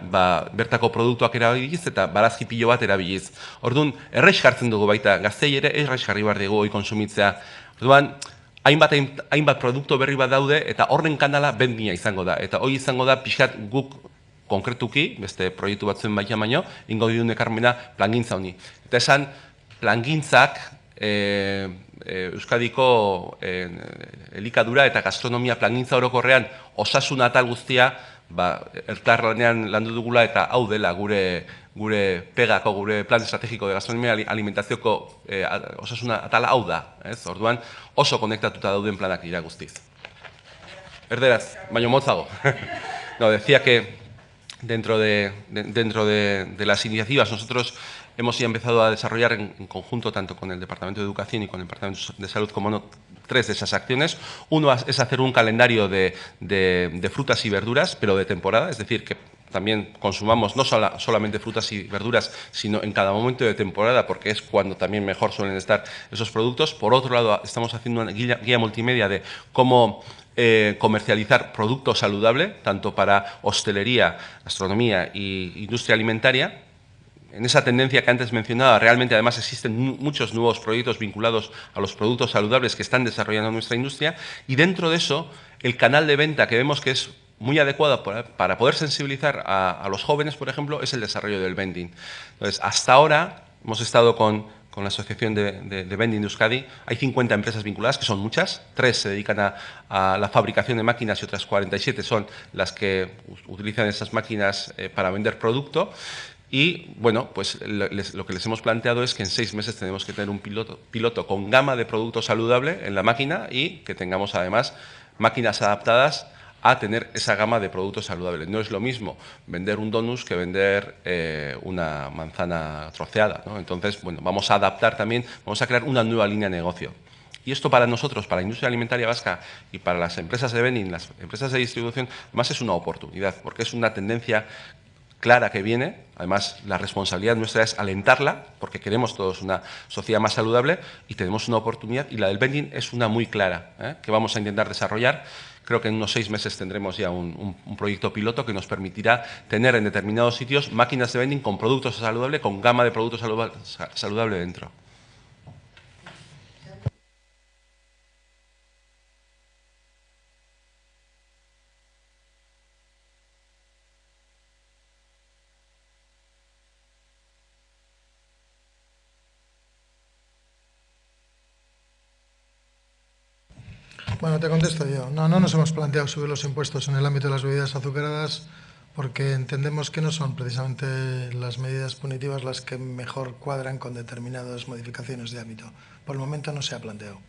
bertako produktuak erabiliz eta barazki pilo bat erabiliz. Orduan, erraiz jartzen dugu baita, gaztei ere erraiz jarri behar dugu hori konsumitzea. Orduan, hainbat produktu berri bat daude, eta horren kanala bendina izango da. Eta hori izango da, pixkat guk konkretuki, beste proiektu batzuen baita baino, ingo didun ekarmena plangintza honi. Eta esan, plangintzak Euskadiko elikadura eta gastronomia plangintza orokorrean osasun atal guztia, elkarlanean landu dugula eta hau dela gure pegako, gure plan estrategiko de gastronomia alimentazioko osasuna atala hau da. Orduan oso konektatuta dauden planak dira guztiz. Erderaz, baino motzago. No, decía que dentro de las iniciativas nosotros hemos ya empezado a desarrollar en conjunto tanto con el Departamento de Educación y con el Departamento de Salud como no, 3 de esas acciones. Uno es hacer un calendario de frutas y verduras, pero de temporada, es decir, que también consumamos no solamente frutas y verduras, sino en cada momento de temporada, porque es cuando también mejor suelen estar esos productos. Por otro lado, estamos haciendo una guía multimedia de cómo comercializar producto saludable, tanto para hostelería, gastronomía e industria alimentaria. En esa tendencia que antes mencionaba, realmente además existen muchos nuevos proyectos vinculados a los productos saludables que están desarrollando nuestra industria, y dentro de eso, el canal de venta que vemos que es muy adecuado para poder sensibilizar a los jóvenes, por ejemplo, es el desarrollo del vending. Entonces, hasta ahora hemos estado con la Asociación de Vending de Euskadi. Hay 50 empresas vinculadas, que son muchas, 3 se dedican a la fabricación de máquinas y otras 47 son las que utilizan esas máquinas para vender producto. Y, bueno, pues lo que les hemos planteado es que en 6 meses tenemos que tener un piloto con gama de productos saludable en la máquina y que tengamos, además, máquinas adaptadas a tener esa gama de productos saludables. No es lo mismo vender un donus que vender una manzana troceada, ¿no? Entonces, bueno, vamos a adaptar también, vamos a crear una nueva línea de negocio. Y esto para nosotros, para la industria alimentaria vasca y para las empresas de vending, las empresas de distribución, además es una oportunidad, porque es una tendencia clara que viene. Además, la responsabilidad nuestra es alentarla, porque queremos todos una sociedad más saludable y tenemos una oportunidad, y la del vending es una muy clara, que vamos a intentar desarrollar. Creo que en unos 6 meses tendremos ya un proyecto piloto que nos permitirá tener en determinados sitios máquinas de vending con productos saludables, con gama de productos saludable dentro. Bueno, te contesto yo. No nos hemos planteado subir los impuestos en el ámbito de las bebidas azucaradas porque entendemos que no son precisamente las medidas punitivas las que mejor cuadran con determinadas modificaciones de ámbito. Por el momento no se ha planteado.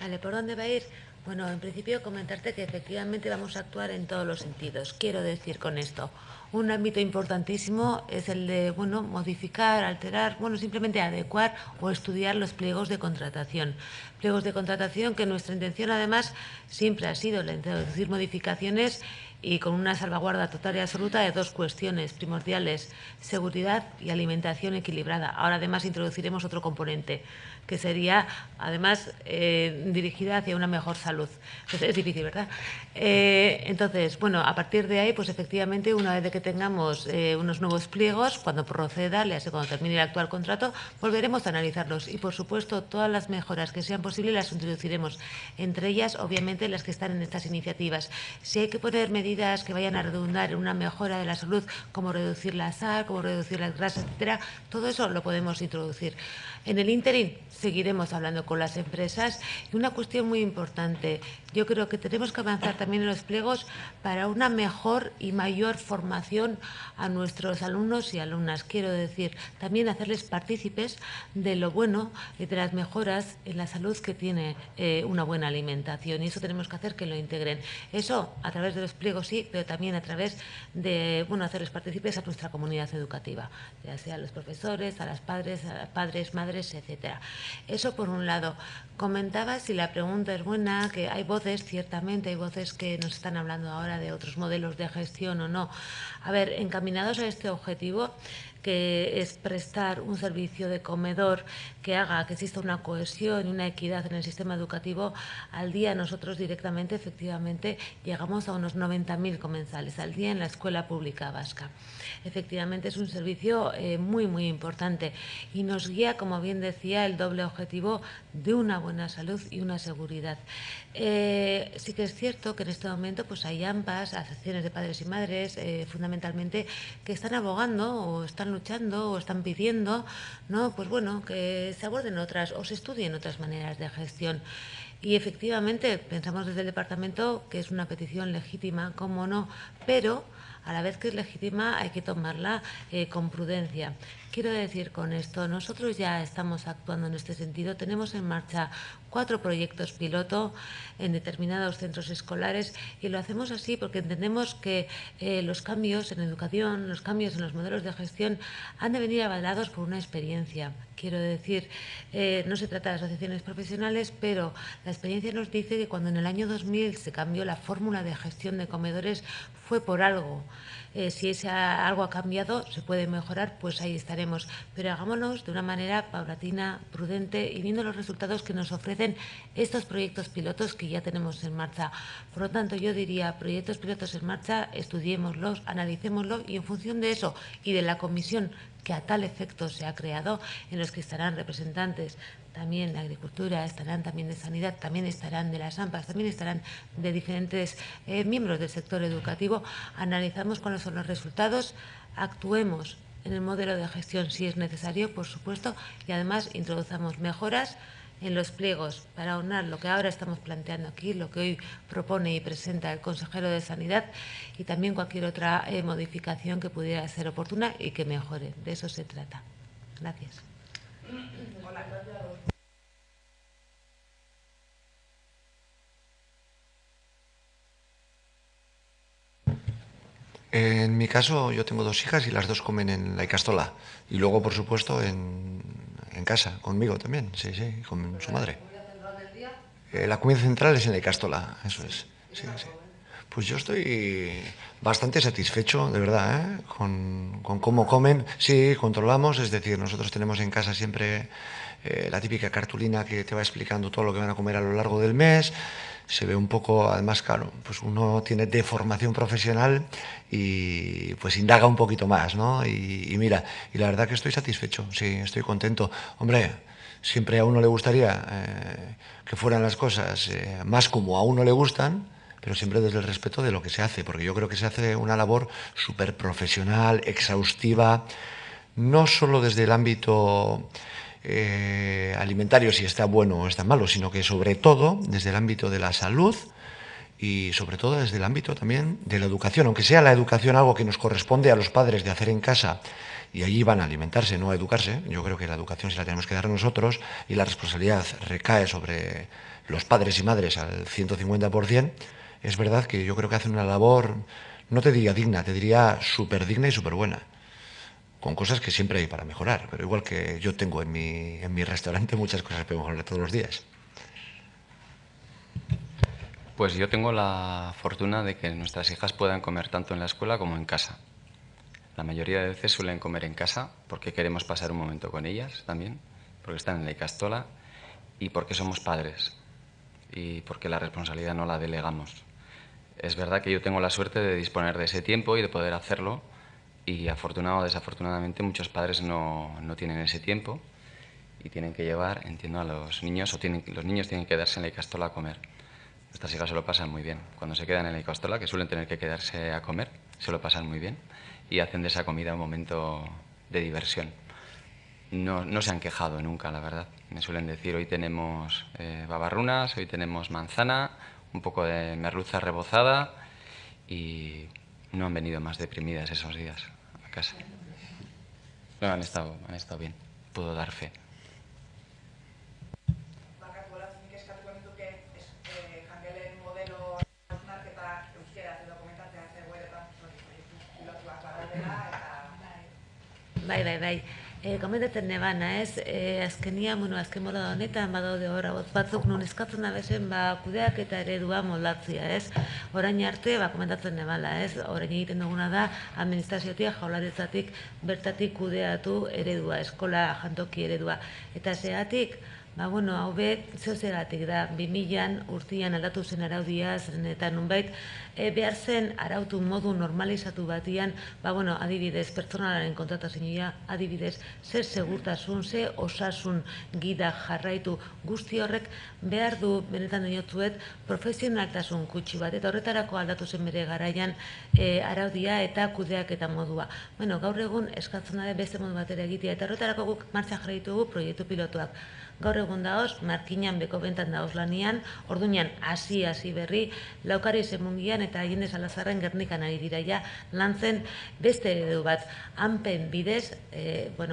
Vale, ¿por dónde va a ir? Bueno, en principio comentarte que efectivamente vamos a actuar en todos los sentidos. Quiero decir con esto, un ámbito importantísimo es el de, bueno, modificar, alterar, bueno, simplemente adecuar o estudiar los pliegos de contratación. Pliegos de contratación que nuestra intención además siempre ha sido la introducir modificaciones y con una salvaguarda total y absoluta de dos cuestiones primordiales, seguridad y alimentación equilibrada. Ahora además introduciremos otro componente, que sería además dirigida hacia una mejor salud. Entonces, es difícil, ¿verdad? Entonces, bueno, a partir de ahí, pues efectivamente, una vez de que tengamos unos nuevos pliegos, cuando proceda, cuando termine el actual contrato, volveremos a analizarlos y, por supuesto, todas las mejoras que sean posibles las introduciremos, entre ellas, obviamente, las que están en estas iniciativas. Si hay que poner medidas que vayan a redundar en una mejora de la salud, como reducir la sal, como reducir las grasas, etcétera, todo eso lo podemos introducir. En el ínterin seguiremos hablando con las empresas y una cuestión muy importante, yo creo que tenemos que avanzar también en los pliegos para una mejor y mayor formación a nuestros alumnos y alumnas. Quiero decir, también hacerles partícipes de lo bueno y de las mejoras en la salud que tiene una buena alimentación, y eso tenemos que hacer que lo integren. Eso a través de los pliegos sí, pero también a través de, bueno, hacerles partícipes a nuestra comunidad educativa, ya sea a los profesores, a las padres, madres, etcétera. Eso por un lado. Comentaba, si la pregunta es buena, que hay voces, ciertamente hay voces que nos están hablando ahora de otros modelos de gestión o no. A ver, encaminados a este objetivo, que es prestar un servicio de comedor que haga que exista una cohesión y una equidad en el sistema educativo, al día nosotros directamente, efectivamente, llegamos a unos 90.000 comensales al día en la escuela pública vasca. Efectivamente, es un servicio muy, muy importante y nos guía, como bien decía, el doble objetivo de una buena salud y una seguridad. Sí que es cierto que en este momento pues hay AMPAs, asociaciones de padres y madres, fundamentalmente, que están abogando o están luchando o están pidiendo, ¿no? Pues bueno, que se aborden otras o se estudien otras maneras de gestión. Y efectivamente pensamos desde el departamento que es una petición legítima, cómo no, pero a la vez que es legítima hay que tomarla con prudencia. Quiero decir con esto, nosotros ya estamos actuando en este sentido. Tenemos en marcha 4 proyectos piloto en determinados centros escolares y lo hacemos así porque entendemos que los cambios en educación, los cambios en los modelos de gestión han de venir avalados por una experiencia. Quiero decir, no se trata de asociaciones profesionales, pero la experiencia nos dice que cuando en el año 2000 se cambió la fórmula de gestión de comedores fue por algo. Si ese algo ha cambiado, se puede mejorar, pues ahí estaremos. Pero hagámonos de una manera paulatina, prudente y viendo los resultados que nos ofrecen estos proyectos pilotos que ya tenemos en marcha. Por lo tanto, yo diría, proyectos pilotos en marcha, estudiémoslos, analicémoslos y en función de eso y de la comisión que a tal efecto se ha creado, en los que estarán representantes también de Agricultura, estarán también de Sanidad, también estarán de las AMPAs, también estarán de diferentes miembros del sector educativo. Analizamos cuáles son los resultados, actuemos en el modelo de gestión si es necesario, por supuesto, y además introduzcamos mejoras en los pliegos para aunar lo que ahora estamos planteando aquí, lo que hoy propone y presenta el consejero de Sanidad, y también cualquier otra modificación que pudiera ser oportuna y que mejore. De eso se trata. Gracias. En mi caso, yo tengo 2 hijas y las 2 comen en la Ikastola. Y luego, por supuesto, en casa, conmigo también, sí, con su madre. La comida central es en la Ikastola, eso es. Sí. Pues yo estoy bastante satisfecho, de verdad, con cómo comen. Sí, controlamos, es decir, nosotros tenemos en casa siempre la típica cartulina que te va explicando todo lo que van a comer a lo largo del mes. Se ve un poco, además, claro, pues uno tiene de formación profesional y pues indaga un poquito más, ¿no? Y mira, y la verdad que estoy satisfecho, sí, estoy contento. Hombre, siempre a uno le gustaría que fueran las cosas más como a uno le gustan, pero siempre desde el respeto de lo que se hace, porque yo creo que se hace una labor súper profesional, exhaustiva, no solo desde el ámbito alimentario, si está bueno o está malo, sino que sobre todo desde el ámbito de la salud y sobre todo desde el ámbito también de la educación, aunque sea la educación algo que nos corresponde a los padres de hacer en casa y allí van a alimentarse, no a educarse. Yo creo que la educación sí la tenemos que dar nosotros y la responsabilidad recae sobre los padres y madres al 150%. Es verdad que yo creo que hacen una labor, no te diría digna, te diría súper digna y súper buena, con cosas que siempre hay para mejorar, pero igual que yo tengo en mi restaurante muchas cosas que mejorar todos los días. Pues yo tengo la fortuna de que nuestras hijas puedan comer tanto en la escuela como en casa. La mayoría de veces suelen comer en casa porque queremos pasar un momento con ellas también, porque están en la Ikastola y porque somos padres y porque la responsabilidad no la delegamos. Es verdad que yo tengo la suerte de disponer de ese tiempo y de poder hacerlo y afortunado o desafortunadamente muchos padres no tienen ese tiempo y tienen que llevar, entiendo, a los niños o los niños tienen que quedarse en la Ikastola a comer. Nuestras hijas se lo pasan muy bien. Cuando se quedan en la Ikastola, que suelen tener que quedarse a comer, se lo pasan muy bien y hacen de esa comida un momento de diversión. No se han quejado nunca, la verdad. Me suelen decir, hoy tenemos babarrunas, hoy tenemos manzana, un poco de merluza rebozada y no han venido más deprimidas esos días a casa. No, han estado bien, puedo dar fe. Bai. Komentatzen nebana, ez? Azkenian, azken moda honetan, badaude horra batzuk non eskatzen da bezen, kudeak eta eredua moldatzea, ez? Orain arte, komentatzen nebala, ez? Orain egiten duguna da, administraziotik, jaurlaritzatik, bertatik kudeatu eredua, eskola jantoki eredua. Eta zeatik, hau zehozeratik da, 2000an urtean aldatu zen araudia, zen eta nunbait, behar zen arautu modu normalizatu batian, adibidez, pertsonalaren kontratazioa, adibidez, zer segurtasun, zer osasun gida jarraitu guzti horrek behar du, benetan diotzuet, profesionaltasun kutsi bat, eta horretarako aldatu zen bere garaian araudia eta kudeak eta modua. Gaur egun eskatzen da beste modu batera egitea, eta horretarako guk martxan jarraitugu proiektu pilotuak. Gaur egun daoz, markinan beko bentan daoz lanian, orduñan hasi berri, laukari zemungian eta Allende Salazarren Gernikan ari dira ja, lantzen beste eredu bat, hanpen bidez,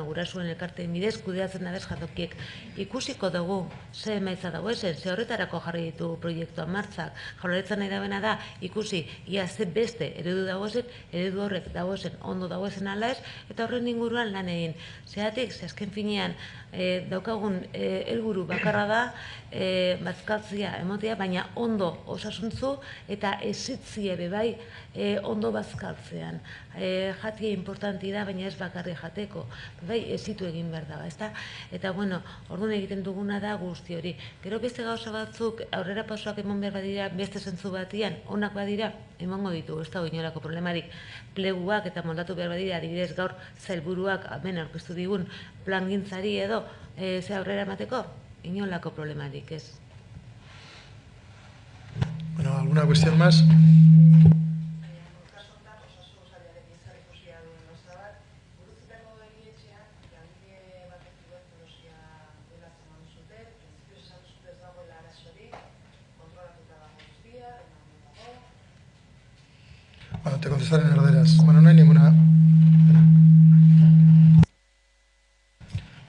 gurasuen elkarteen bidez, kudeatzen da bez jantokiek. Ikusiko dugu, ze emaitza dago esen, ze horretarako jarri ditu proiektua martzak, jaurlaritzan nahi dabena da, ikusi, ia ze beste eredu dago esen, eredu horrek dago esen, ondo dago esen ala ez, eta horren inguruan lan egin. Zeatik, ze azken finean, daukagun helburu bakarra da bazkaltzea emotea, baina ondo osasuntzu eta ezitzie bebai ondo bazkaltzean. Jatia importanti da, baina ez bakarri jateko. Ezitu egin behar da, ezta? Eta, orduan egiten duguna da guzti hori. Gero beste gauza batzuk, aurrera pausoak emon behar badira, beste zentzu batian, onak badira, emango ditu, ez da inolako problemarik. Pleguak eta moldatu behar badira, adibidez gaur zailburuak, hemen aurkeztu digun, plangintzari edo, ze aurrera emateko, inolako problemarik, ez. ¿Alguna cuestión más? Te contestaré en herederas. No hay ninguna...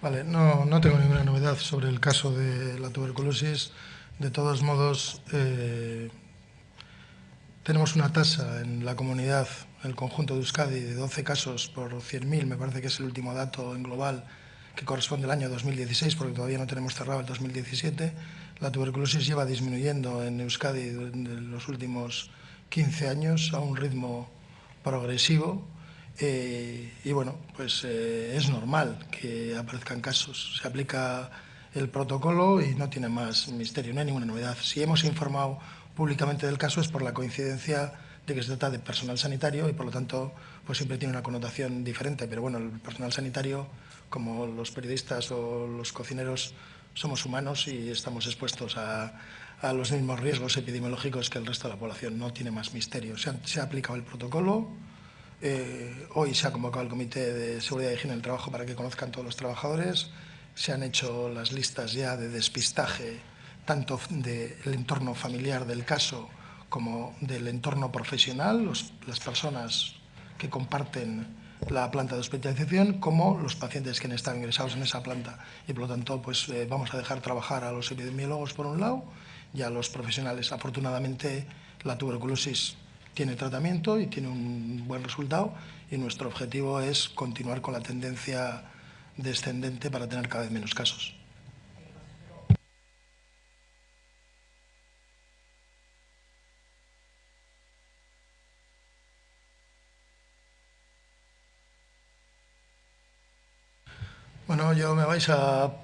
Vale, no tengo ninguna novedad sobre el caso de la tuberculosis. De todos modos, tenemos una tasa en la comunidad, en el conjunto de Euskadi, de 12 casos por 100.000, me parece que es el último dato en global, que corresponde al año 2016, porque todavía no tenemos cerrado el 2017. La tuberculosis lleva disminuyendo en Euskadi en los últimos 15 años a un ritmo progresivo y bueno, pues es normal que aparezcan casos. Se aplica el protocolo y no tiene más misterio, no hay ninguna novedad. Si hemos informado públicamente del caso es por la coincidencia de que se trata de personal sanitario y por lo tanto pues siempre tiene una connotación diferente, pero bueno, el personal sanitario, como los periodistas o los cocineros, somos humanos y estamos expuestos a los mismos riesgos epidemiológicos que el resto de la población. No tiene más misterio. Se ha aplicado el protocolo. Hoy se ha convocado el Comité de Seguridad y Higiene del Trabajo para que conozcan todos los trabajadores. Se han hecho las listas ya de despistaje, tanto del entorno familiar del caso como del entorno profesional, las personas que comparten la planta de hospitalización, como los pacientes que han estado ingresados en esa planta. Y por lo tanto, pues vamos a dejar trabajar a los epidemiólogos por un lado y a los profesionales. Afortunadamente, la tuberculosis tiene tratamiento y tiene un buen resultado y nuestro objetivo es continuar con la tendencia descendente para tener cada vez menos casos. Bueno, yo me vais a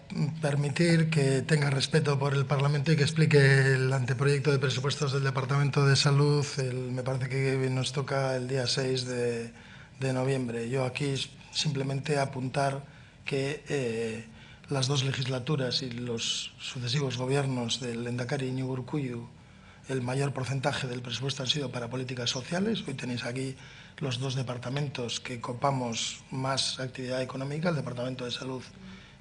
permitir que tenga respeto por el Parlamento y que explique el anteproyecto de presupuestos del Departamento de Salud. Me parece que nos toca el día 6 de noviembre. Yo aquí simplemente apuntar que las dos legislaturas y los sucesivos gobiernos del Lehendakari Iñigo Urkullu, el mayor porcentaje del presupuesto han sido para políticas sociales. Hoy tenéis aquí los dos departamentos que copamos más actividad económica, el Departamento de Salud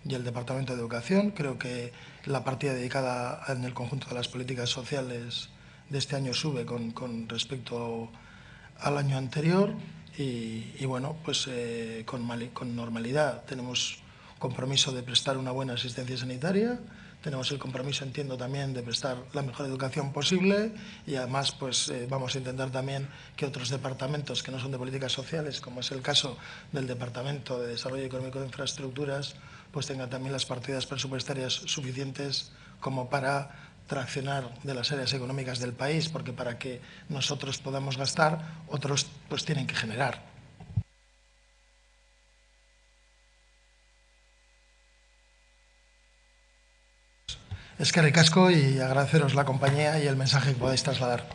y el Departamento de Educación. Creo que la partida dedicada en el conjunto de las políticas sociales de este año sube con respecto al año anterior y bueno, pues con normalidad tenemos compromiso de prestar una buena asistencia sanitaria. Tenemos el compromiso, entiendo, también de prestar la mejor educación posible y además pues vamos a intentar también que otros departamentos que no son de políticas sociales, como es el caso del Departamento de Desarrollo Económico de Infraestructuras, pues tengan también las partidas presupuestarias suficientes como para traccionar de las áreas económicas del país, porque para que nosotros podamos gastar, otros pues tienen que generar. Eskerrik asko y agradeceros la compañía y el mensaje que podáis trasladar.